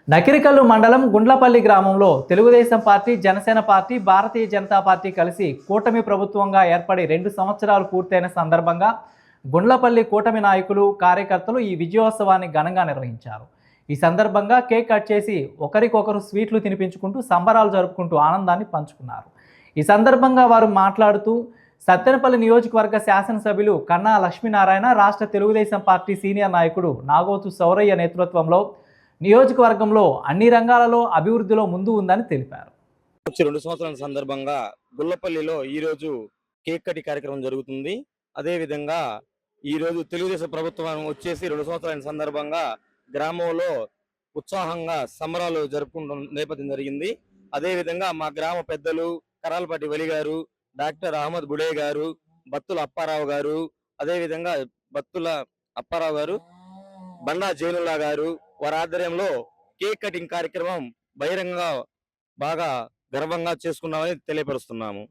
నకిరికల్లు మండలం గుండ్లపల్లి గ్రామంలో Telugu Desam party, Janasena party, Bharatiya Janata party కలిసి కూటమి ప్రభుత్వంగా ఏర్పడి 2 సంవత్సరాలు పూర్తయిన సందర్భంగా గుండ్లపల్లి కూటమి నాయకులు, కార్యకర్తలు ఈ విజయోత్సవాన్ని ఘనంగా నిర్వహించారు. ఈ సందర్భంగా కేక్ కట్ చేసి ఒకరికొకరు స్వీట్లు తినిపించుకుంటూ సంబరాలు జరుపుకుంటూ ఆనందాన్ని పంచుకున్నారు. ఈ సందర్భంగా వారు మాట్లాడుతూ సత్తెనపల్లి నియోజకవర్గ శాసనసభ్యులు కన్నా లక్ష్మీనారాయణ, రాష్ట్ర తెలుగుదేశం పార్టీ సీనియర్ నాయకుడు నాగోతు సౌరయ్య నేతృత్వంలో నియోజకవర్గంలో అన్ని రంగాలలో అభివృద్ధిలో ముందు ఉందని తెలిపారు. వచ్చి 2 సంవత్సరాల సందర్భంగా గుల్లపల్లిలో ఈ రోజు కేక్ కటింగ్ కార్యక్రమం జరుగుతుంది. అదే విధంగా ఈ రోజు తెలుగుదేశం ప్రభుత్వం వచ్చేసి 2 సంవత్సరాల సందర్భంగా గ్రామంలో ఉత్సాహంగా సంబరాలు జరుపుకుంటున్న నేపథ్యం జరిగింది. అదే విధంగా మా గ్రామ పెద్దలు కరాలపాటి వలి గారు, డాక్టర్ అహ్మద్ బుడే గారు, బత్తుల అప్పారావు గారు, అదే విధంగా బత్తుల అప్పారావు గారు, బండా జైనుల్లా గారు వారి ఆధ్వర్యంలో కేక్ కటింగ్ కార్యక్రమం బహిరంగంగా బాగా గర్వంగా చేసుకున్నామని తెలియపరుస్తున్నాము.